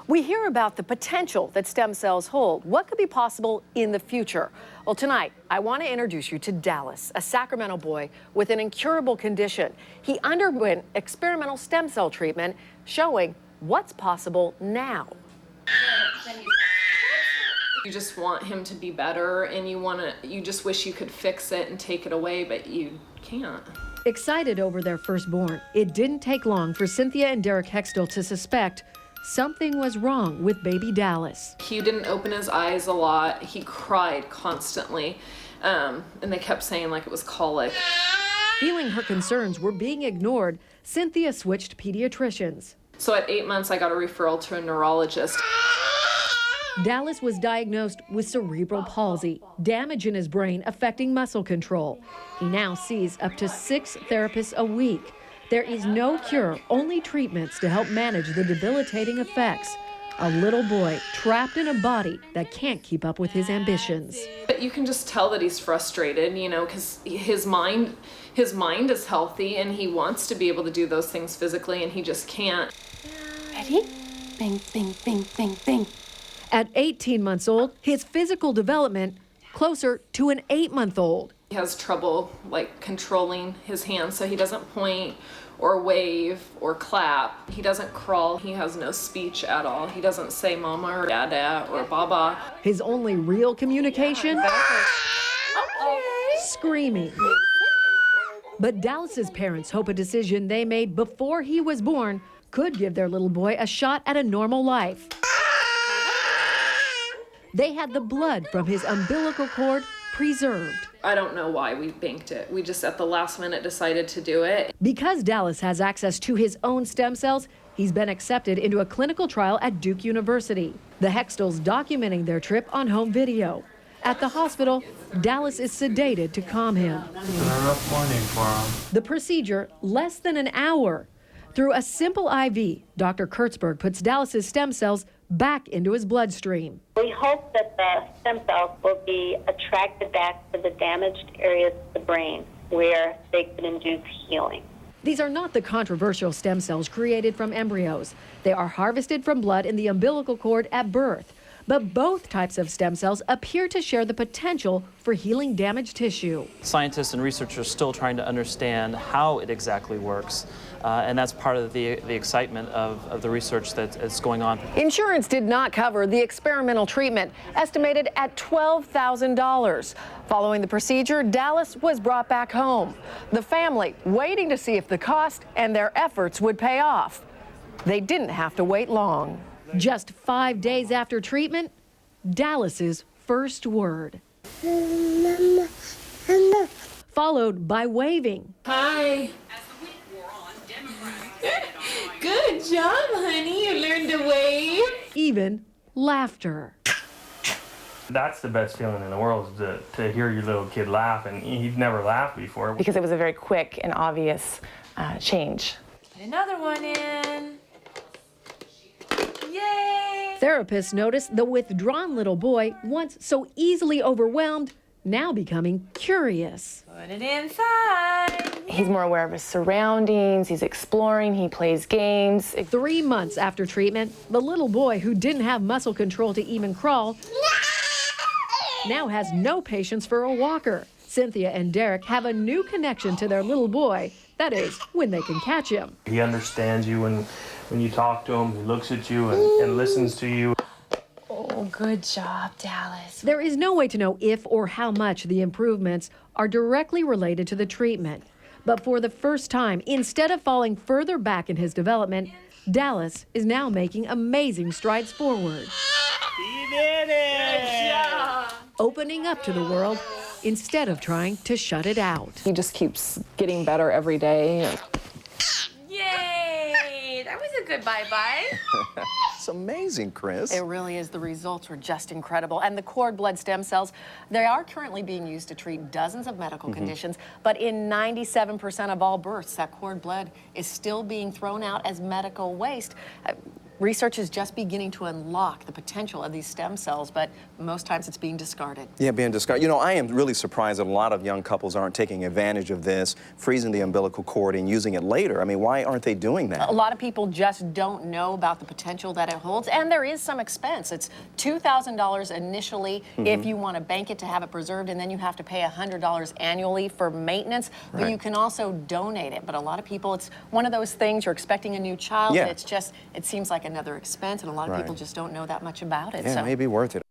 We hear about the potential that stem cells hold. What could be possible in the future? Well, tonight, I want to introduce you to Dallas, a Sacramento boy with an incurable condition. He underwent experimental stem cell treatment, showing what's possible now. You just want him to be better, and you just wish you could fix it and take it away, but you can't. Excited over their firstborn, it didn't take long for Cynthia and Derek Hextell to suspect something was wrong with baby Dallas. He didn't open his eyes a lot. He cried constantly, and they kept saying like it was colic. Feeling her concerns were being ignored, Cynthia switched pediatricians. So at 8 months, I got a referral to a neurologist. Dallas was diagnosed with cerebral palsy, damage in his brain affecting muscle control. He now sees up to 6 therapists a week. There is no cure, only treatments to help manage the debilitating effects. A little boy trapped in a body that can't keep up with his ambitions. But you can just tell that he's frustrated, you know, because his mind is healthy and he wants to be able to do those things physically, and he just can't. Ready? Bing, bing, bing, bing, bing. At 18 months old, his physical development closer to an 8-month-old. He has trouble like controlling his hands, so he doesn't point or wave or clap. He doesn't crawl. He has no speech at all. He doesn't say mama or dada or baba. His only real communication? Screaming. But Dallas's parents hope a decision they made before he was born could give their little boy a shot at a normal life. They had the blood from his umbilical cord preserved. I don't know why we banked it. We just at the last minute decided to do it. Because Dallas has access to his own stem cells, he's been accepted into a clinical trial at Duke University. The Hextells documenting their trip on home video. At the hospital, Dallas is sedated to calm him. It's been a rough morning for him. The procedure, less than an hour. Through a simple IV, Dr. Kurtzberg puts Dallas's stem cells back into his bloodstream. We hope that the stem cells will be attracted back to the damaged areas of the brain where they could induce healing. These are not the controversial stem cells created from embryos. They are harvested from blood in the umbilical cord at birth. But both types of stem cells appear to share the potential for healing damaged tissue. Scientists and researchers are still trying to understand how it exactly works. And that's part of the excitement of the research that's going on. Insurance did not cover the experimental treatment, estimated at $12,000. Following the procedure, Dallas was brought back home. The family waiting to see if the cost and their efforts would pay off. They didn't have to wait long. Just 5 days after treatment, Dallas's first word. Followed by waving. Hi. Good job, honey. You learned to wave. Even laughter. That's the best feeling in the world, is to hear your little kid laugh, and he'd never laughed before. Because it was a very quick and obvious change. Put another one in. Yay! Therapists notice the withdrawn little boy, once so easily overwhelmed, now becoming curious. Put it inside. He's more aware of his surroundings, he's exploring, he plays games. 3 months after treatment, the little boy who didn't have muscle control to even crawl now has no patience for a walker. Cynthia and Derek have a new connection to their little boy. That is, when they can catch him. He understands you when you talk to him. He looks at you and listens to you. Oh, good job, Dallas. There is no way to know if or how much the improvements are directly related to the treatment. But for the first time, instead of falling further back in his development, Dallas is now making amazing strides forward. He did it! Good job. Opening up to the world instead of trying to shut it out. He just keeps getting better every day. Yay! That was a good bye-bye. It's amazing, Kris. It really is. The results are just incredible. And the cord blood stem cells, they are currently being used to treat dozens of medical conditions, but in 97% of all births, that cord blood is still being thrown out as medical waste. research is just beginning to unlock the potential of these stem cells, but most times it's being discarded. Yeah, being discarded. You know, I am really surprised that a lot of young couples aren't taking advantage of this, freezing the umbilical cord and using it later. I mean, why aren't they doing that? A lot of people just don't know about the potential that it holds, and there is some expense. It's $2,000 initially if you want to bank it to have it preserved, and then you have to pay $100 annually for maintenance, but you can also donate it. But a lot of people, it's one of those things, you're expecting a new child, and it's just, it seems like another expense, and a lot of people just don't know that much about it. Yeah, So it may be worth it.